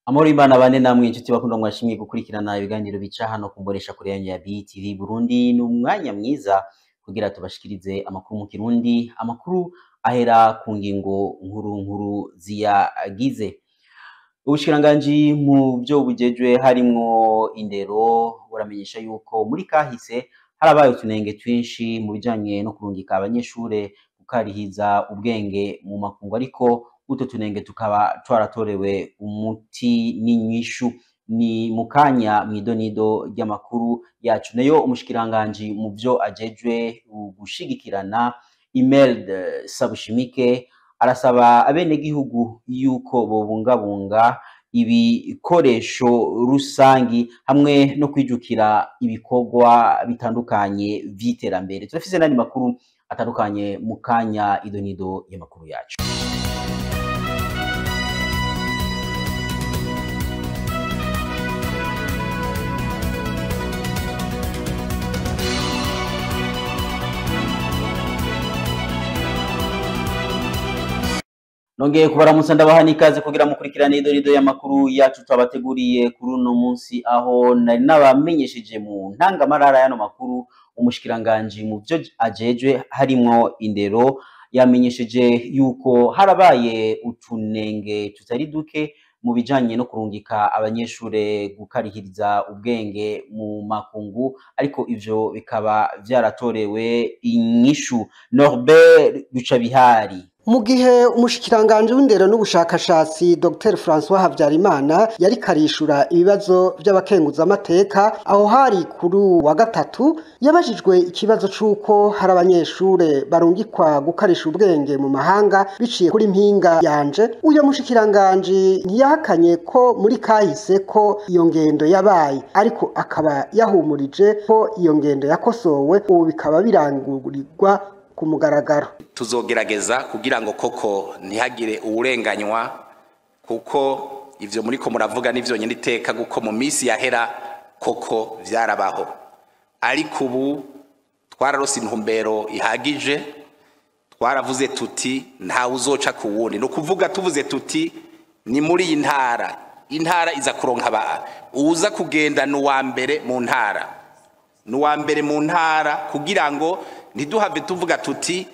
Amahoro y'Imana bane namwe inshuti bakunda mwashimye gukurikirana ibiganiro bica hano kumboresha kuri yanyu ya BTV Burundi. Ni umwanya mwiza kugira tubashikirize amakuru mu Kirundi, amakuru ahera ku ngingo nkuru ziyagize. Ubushikiranganji mu byo bujejwe harimwo indero buramenyesha yuko muri kahise harabaye utunenge twinshi mu bijanye no kurungika abanyeshure gukarihiza ubwenge mu makungu, ariko uto tunenge tukaba twaratorewe umuti n'inyishu. Ni mukanya mwidonido ry'amakuru yacu. Nayo umushikiranganji mu byo ajejwe gushigikirana Imelda Sabushimike arasaba abenegihugu yuko bobungabunga ibikoresho rusangi hamwe no kwijukira ibikorwa bitandukanye vy'iterambere. Turafise n'andi makuru atandukanye mu kanya idonido y'amakuru yacu. Nongeye kubaramutsa ndabaha n'ikaze kugira mukurikirane idonido y'amakuru yacu twabateguriye kuri uno munsi, aho nari nabamenyesheje mu ntangamarara y'ano makuru umushikiranganji mu byo ajejwe harimwo indero yamenyesheje yuko harabaye utunenge tutari duke mu bijanye no kurungika abanyeshure gukarihiriza ubwenge mu makungu, ariko ivyo bikaba vyaratorewe inyishu. Norbert Rucabihari. Mu gihe umushikiranganje w'indero n'ubushakashatsi Dr François Havyarimana yari karishura ibibazo by'abakenguza amateka, aho hari kuri wa gatatu yabajijwe ikibazo c'uko hari abanyeshure barungikwa gukarisha ubwenge mu mahanga biciye kuri mpinga yanje. Uyo mushikiranganje ntiyahakanye ko muri kahise ko iyo ngendo yabaye, ariko akaba yahumurije ko iyo ngendo yakosowe, ubu bikaba birangurirwa ku mugaragaro. Tuzogerageza kugira ngo koko ntihagire uburenganywa, kuko ivyo muri ko muravuga n'ivyo nyine iteka, guko mu misi yahera koko vyarabaho, ariko ubu twararose intumbero ihagije. Twaravuze tuti nta uzoca ku wundi, no kuvuga tuvuze tuti ni muri intara iza kuronka uza kugenda n'uwa mbere mu ntara, kugira ngo ntiduhave tuvuga tuti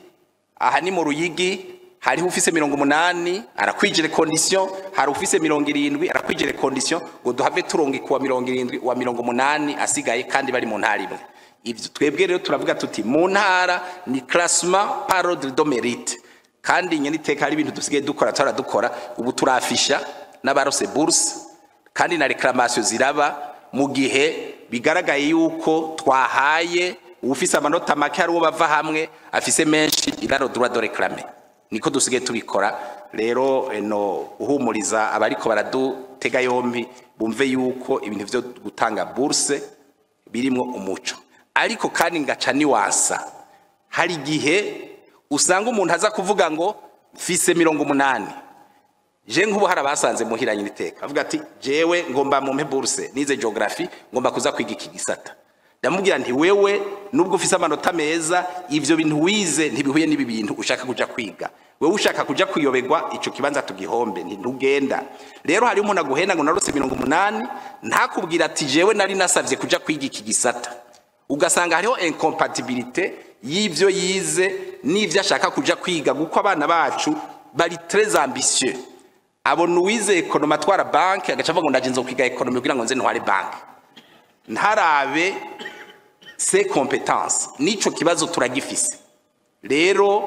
aha ni mu Ruyigi hariho ufise 80 arakwijire condition, hari ufise 70 arakwijire condition, ngo duhave turongi kuwa 70 wa 80 asigaye kandi bari mu ntara imwe. Ivyo twebwe rero turavuga tuti mu ntara ni classement par ordre de mérite, kandi nyene iteka hari ibintu dusigaye dukora ubu turafisha n'abarose bourse, kandi na reclamation ziraba mu gihe bigaragaye yuko twahaye ufise amanota make ari uwo bava hamwe afise menshi iraro droit de réclamer. Niko dusigaye tubikora rero, no uhumuriza abariko baradutega yombi bumve yuko ibintu vyo gutanga bourse birimwo umuco, ariko kandi ngaca ni wasa. Hari gihe usanga umuntu aza kuvuga ngo fise 80, je nk'ubu harabasanze muhiranye iteka avuga ati jewe ngomba mu bourse nize geography, ngomba kuza kwiga iki gisata. Ndamubwira nti wewe nubwo ufise amanota meza, ivyo bintu wize ntibihuye n'ibi bintu ushaka kuja kwiga. Wewe ushaka kuja kwiyobegwa ico kibanza tugihombe ntugenda. Rero hari umuntu aguhenda ngo narose 80, ntakubwira ati jewe nari nasavye kuja kwiga iki gisata. Ugasanga hariho incompatibilité y'ivyo yize n'ivyo ashaka kuja kwiga, guko abana bacu bari très ambitieux. Abona uwize economy atwara banki agaca avuga ngo ndaje nzokwiga economy kugira ngo nze ntware banki, ntarabe ses compétences. Nico kibazo turagifise rero,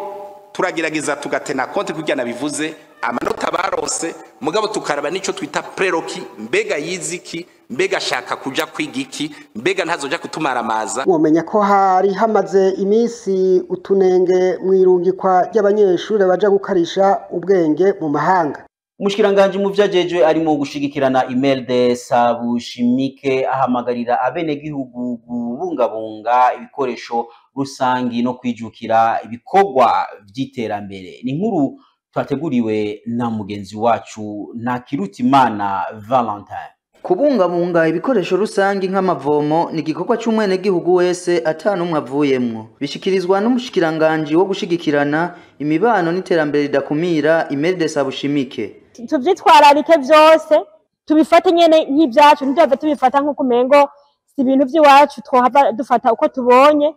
turagerageza tugatena konti kugira nabivuze amanota barose, mugabo tukaraba nico twita prerequis, mbega yiziki, mbega shaka kuja kwiga iki, mbega ntazoja kutumaramaza. Mwomenya ko hari hamaze imisi utunenge mwirungikwa ry'abanyeshure baja gukarisha ubwenge mu mahanga. Umushikiranganje mu vyajejwe arimo gushigikirana Imelda Sabushimike ahamagarira abenegihugu kubungabunga ibikoresho rusangi no kwijukira ibikorwa vy'iterambere. Ni nkuru twateguriwe na mugenzi wacu Ntakirutimana Valentin. Kubungabunga ibikoresho rusangi nk'amavomo ni igikorwa c'umwenegihugu wese atanumwe avuyemwo, bishikirizwa n'umushikiranganje wo gushigikirana imibano n'iterambere ridakumira Imelda Sabushimike. Tuvyitwararike vyose tubifate nyene nk'ibyacu ntitwave tubifata nk'uko umengo si ibintu by'iwacu twohava dufata uko tubonye.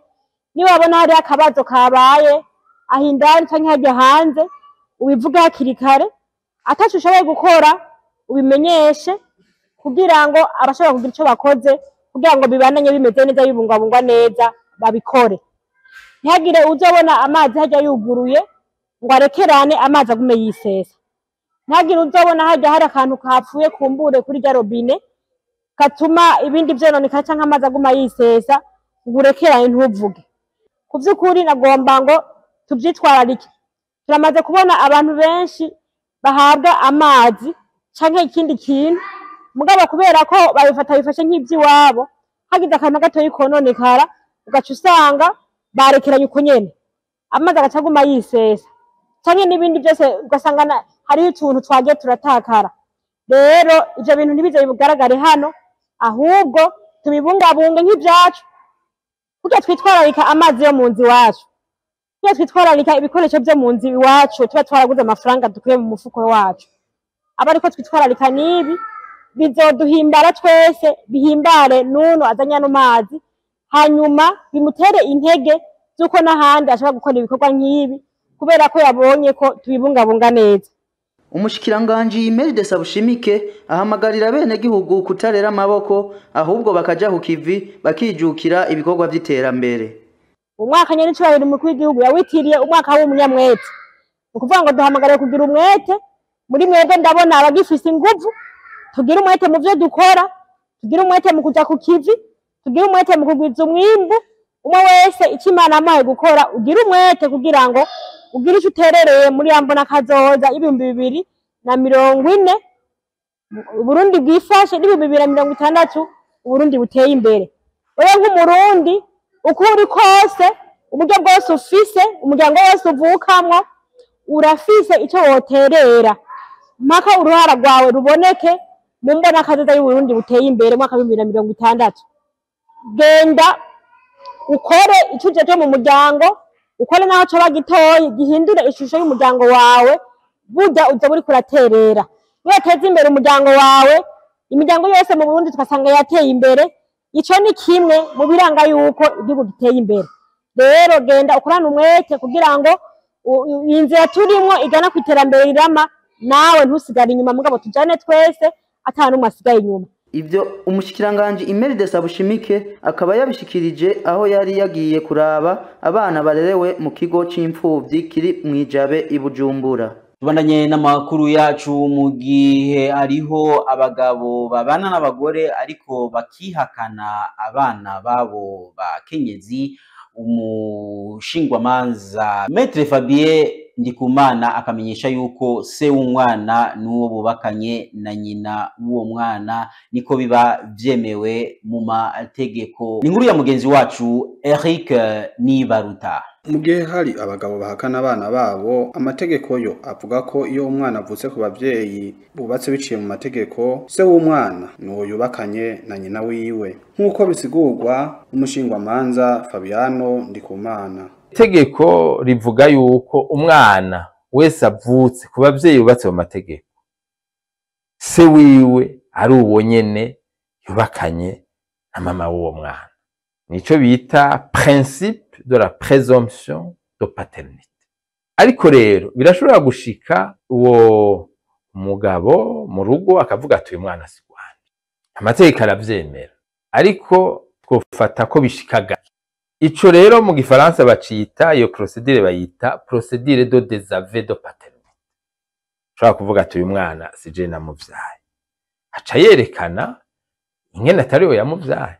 Niba wabona hari akabazo kabaye aho indani canke harya hanze ubivuge hakiri kare, ataco ushoboye gukora ubimenyeshe kugira ngo abashobora kugira ico bakoze kugira ngo bibandanye bimeze neza bibungwabungwa neza babikore. Ntihagire uzobona amazi harya yuguruye ngo arekerane amazi agume yisesa. Ntihagire uzobona harya hari akantu kapfuye kumbure kuri rya robine gatuma ibindi vyononekara canke amazi aguma yisesa ngo urekerane ntuvuge. Ku vy'ukuri nagomba ngo tuvyitwararike. Turamaze kubona abantu benshi bahabwa amazi canke ikindi kintu mugabo kubera ko bifashe nk'ivy'iwabo hagize akantu gatoyi kononekara ugaca usanga barekeranye uko nyene amazi agaca aguma yisesa canke n'ibindi byose ugasanga hariho utuntu twagiye turatakara. Rero ivyo bintu ntibize bigaragare hano, ahubwo tubibungabunge nk'ivyacu kugira twitwararika amazi yo mu nzu iwacu, kugira twitwararika ibikoresho vyo mu nzu iwacu tuba twaraguze amafaranga dukuye mu mufuko wacu. Aba ariko twitwararika n'ibi bizoduhimbara twese, bihimbare n'uno azanye ano mazi, hanyuma bimutere intege z'uko n'ahandi ashobora gukora ibikorwa nk'ibi kubera ko yabonye ko tubibungabunga neza. Umushikiranganji Imelda Sabushimike ahamagarira bene gihugu kutarera amaboko ahubwo bakaja ku kivi bakijukira ibikorwa vy'iterambere. Umwaka nyene cyari umukuru w'igihugu yawitiriye umwaka w'umunyamwete. Ukuvuga ngo duhamagariye kugira umwete muri mwebwe, ndabona abagifise inguvu, tugira umwete mu vyo dukora, tugira umwete mu kuja ku kivi, tugira umwete mu kugwiza umwimbu. Umwe wese icyo Imana amaye gukora ugira umwete kugira ngo ugire ico uterereye muri yambona kazoza 2040 Burundi bwifashe 2060 Burundi buteye imbere. Wewe nk'umurundi uko uri kose, uburyo bwose ufise, umuryango wose uvukamwo urafise ico woterera mpaka uruhara rwawe ruboneke mu mbona kazoza y'Uburundi buteye imbere mwaka 2060. Genda ukore ico ujeje mu muryango, ukore naho coba gitoyi gihindure ishusho y'umuryango wawe, burya uza buri kuraterera. Weteze imbere umuryango wawe, imiryango yose mu Burundi tukasanga yateye imbere. Ico ni kimwe mu biranga yuko igihugu giteye imbere. Rero genda ukorana umwete kugira ngo inzira turimwo igana ku iterambere rirama, nawe ntusigare inyuma mugabo tujane twese atanu mwasigaye inyuma. Ivyo umushikiranganji Imelda Sabushimike akaba yabishikirije aho yari yagiye kuraba abana barerewe mu kigo c'imfuvyi kiri mwijabe i Bujumbura. Tubandanye n'amakuru yacu mu gihe ariho abagabo babana n'abagore ariko bakihakana abana babo bakenyezi. Umushingwamanza Maître Fabien Ndikumana akamenyesha yuko se w'umwana n'uwo bubakanye na nyina w'uwo mwana niko biba vyemewe mu mategeko. Ni nkuru ya mugenzi wacu Eric Nibaruta. Mu gihe hari abagabo bahakana abana babo, amategeko yo avuga ko iyo umwana avutse ku bavyeyi bubatse biciye mu mategeko, se w'umwana n'uwo yubakanye na nyina wiwe, nk'uko bisigurwa n'umushingwamanza Fabiano Ndikumana. Itegeko rivuga yuko umwana wese avutse ku bavyeyi bubatse mu mategeko, se wiwe ari uwo nyene yubakanye na mama w'uwo mwana. Nico bita principe de la présomption de paternité. Ariko rero birashobora gushika uwo mugabo mu rugo akavuga ati uyu mwana si wanje. Amategeko aravyemera, ariko twofata ko bishikaga. Ico rero mu gifaransa bacita iyo procédure bayita procédure de désaveu de paternité. Ushobora kuvuga ati uyu mwana si je namuvyaye, aca yerekana ingene atari we yamuvyaye.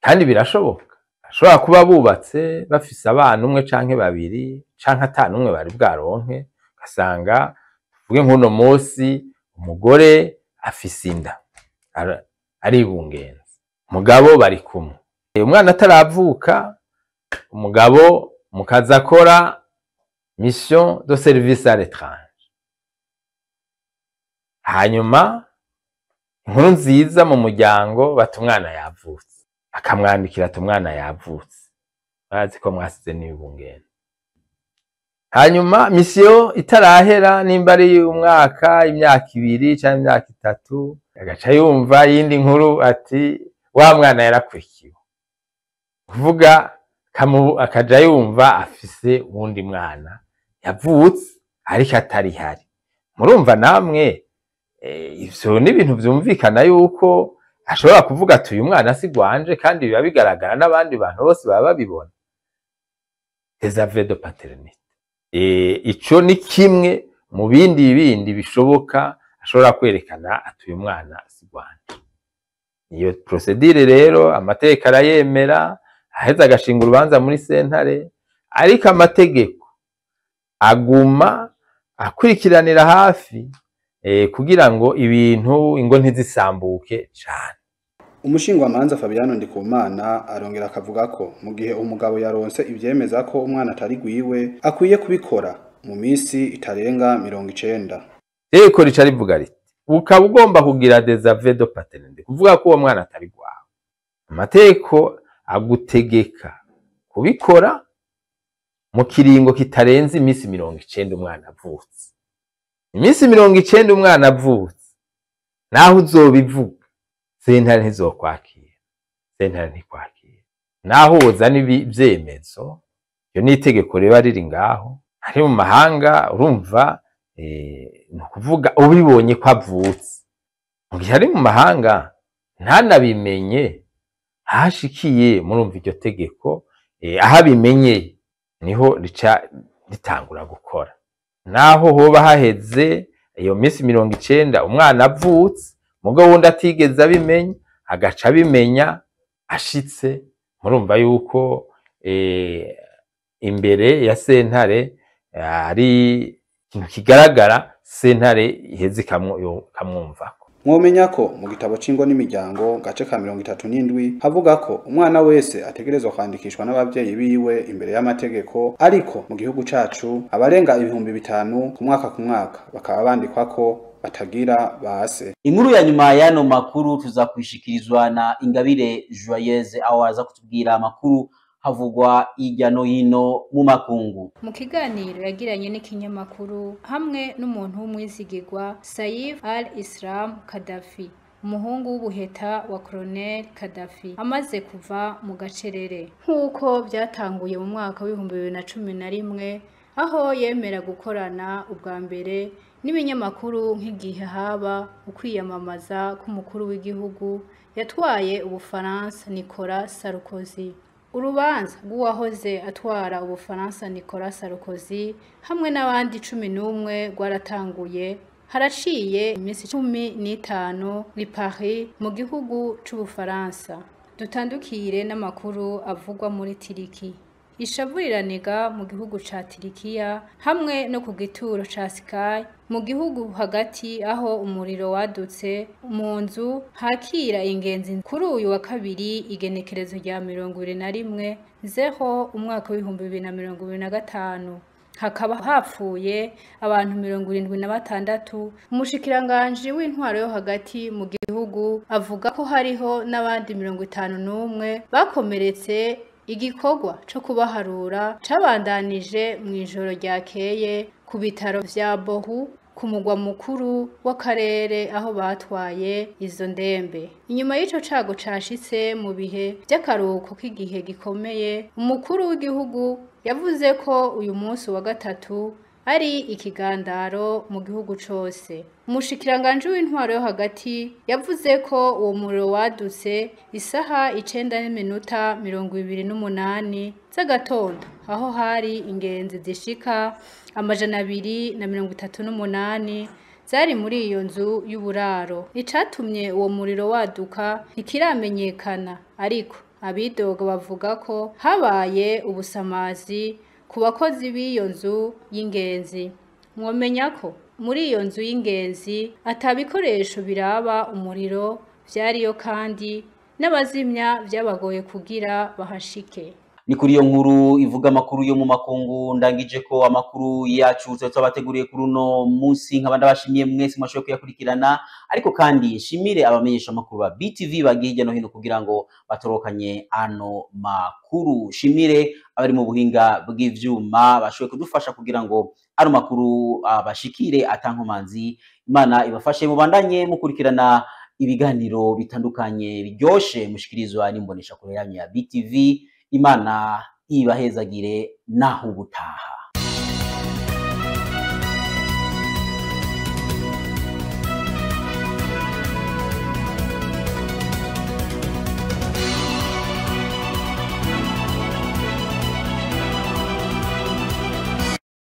Kandi birashoboka, ashobora kuba bubatse bafise abana umwe canke babiri canke atanu umwe bari bwaronke, ugasanga tuvuge nk'uno munsi umugore afise inda aribungenza, umugabo bari kumwe, umwana ataravuka, umugabo mukaza akora mission de service à l'étranger. Hanyuma inkuru nziza mu muryango bati umwana yavutse, akamwandikira ati umwana yavutse, bazi ko mwasize n'ibungenza. Hanyuma mission itarahera nimba ari umwaka, imyaka 2 cyangwa imyaka 3, agaca yumva yindi nkuru ati wa mwana yarakurikiwe, kuvuga akaja yumva afise uwundi mwana yavutse ariko atari hari. Murumva namwe ivyo ni ibintu vyumvikana yuko ashobora kuvuga ati uyu mwana si gwanje, kandi biba bigaragara n'abandi bantu bose baba babibona. Désaveu de paternité. Ico ni kimwe mu bindi bishoboka ashobora kwerekana ati uyu mwana si gwanje. Iyo procedure rero amategeko arayemera, aheza agashinga urubanza muri sentare, ariko amategeko aguma akurikiranira hafi kugira ngo ibintu ingo ntizisambuke cane. Umushingwamanza Fabiano Ndikumana arongera akavuga ko mu gihe umugabo yaronse ivyemeza ko umwana atari gwiwe akwiye kubikora mu misi itarenga 90. Eko rica rivuga riti ukaba ugomba kugira désaveu de paternité, kuvuga ko uwo mwana atari gwawe. Amategeko agutegeka kubikora mu kiringo kitarenze imisi 90 umwana avutse. Imisi 90 umwana avutse, naho uzobivuga sentare ntizokwakira, sentare ntikwakira. Naho uzana ivyemezo, iyo ni itegeko riba riri ngaho. Ari mu mahanga urumva no kuvuga ubibonye ko avutse, mu gihe ari mu mahanga ntanabimenye hashikiye, murumva iryo tegeko aho abimenye niho rica ritangura gukora. Naho hoba haheze iyo misi 90 umwana avutse, mugabo wundi atigeze abimenya, agaca abimenya ashitse, murumva yuko imbere ya sentare ari ikintu kigaragara, sentare iheze ikamwumvako. Mwomenya ko mu gitabo c'ingo n'imiryango gace ka 37 havuga ko umwana wese ategerezwa kwandikishwa n'abavyeyi biwe imbere y'amategeko, ariko mu gihugu cacu abarenga 5,000 ku mwaka bakaba bandikwa ko batagira base. Inkuru ya nyuma y'ano makuru tuzakwishikirizwa na Ingabire Joyeuse, aho aza kutubwira amakuru havugwa irya no hino mu makungu. Mu kiganiro yagiranye n'ikinyamakuru hamwe n'umuntu w'umwizigirwa Saif al-Islam Gaddafi, umuhungu w'ubuheta wa Colonel Gaddafi amaze kuva mu gacerere, nk'uko byatanguye mu mwaka w'2011 aho yemera gukorana ubwa mbere n'ibinyamakuru nk'igihe haba ukwiyamamaza k'umukuru w'igihugu yatwaye Ubufaransa Nicolas Sarkozy. Urubanza rw'uwahoze atwara Ubufaransa Nicolas Sarkozy hamwe n'abandi 11 rwaratanguye haraciye imisi 15 i Paris mu gihugu c'Ubufaransa. Dutandukire n'amakuru avugwa muri Tiriki. Ishavuriraniga mu gihugu ca Tirikiya hamwe no ku gituro ca Sky mu gihugu hagati, aho umuriro wadutse mu nzu hakira ingenzi kuri uyu wa kabiri igenekerezo rya 21/0 umwaka w'2025. Hakaba hapfuye abantu 76. Umushikiranganje w'intwaro yo hagati mu gihugu avuga ko hariho n'abandi 51 bakomeretse. Igikorwa co kubaharura cabandanije mu ijoro ryakeye ku bitaro vya Bohu ku mugwa mukuru w'akarere aho batwaye izo ndembe. Inyuma y'ico cago cashitse mu bihe by'akaruhuko k'igihe gikomeye, umukuru w'igihugu yavuze ko uyu munsi wa gatatu ari ikigandaro mu gihugu cose. Umushikiranganje w'intwaro yo hagati yavuze ko uwo muriro wadutse isaha 9:28 z'agatondo, aho hari ingenzi zishika 238 zari muri iyo nzu y'uburaro. Icatumye uwo muriro waduka ntikiramenyekana, ariko abidoga bavuga ko habaye ubusamazi ku bakozi b'iyo nzu y'ingenzi. Mwomenya ko muri iyo nzu y'ingenzi atabikoresho biraba umuriro vyariyo, kandi n'abazimya vyabagoye kugira bahashike. Ni kuri iyo nkuru ivuga amakuru yo mu makungu ndangije ko amakuru yacu twabateguriye kuri uno munsi. Nkaba ndabashimiye mwese mwashoboye kuyakurikirana, ariko kandi nshimire abamenyesha amakuru ba BTV bagiye hirya no hino kugira ngo batorokanye ano makuru. Shimire abari mu buhinga bw'ivyuma bashoboye kudufasha kugira ngo ano makuru bashikire atankomanzi. Imana ibafashe mubandanye mukurikirana ibiganiro bitandukanye biryoshe mushikirizwa n'imbonesha kure yanyu ya BTV. Imana ibahezagire naho ubutaha.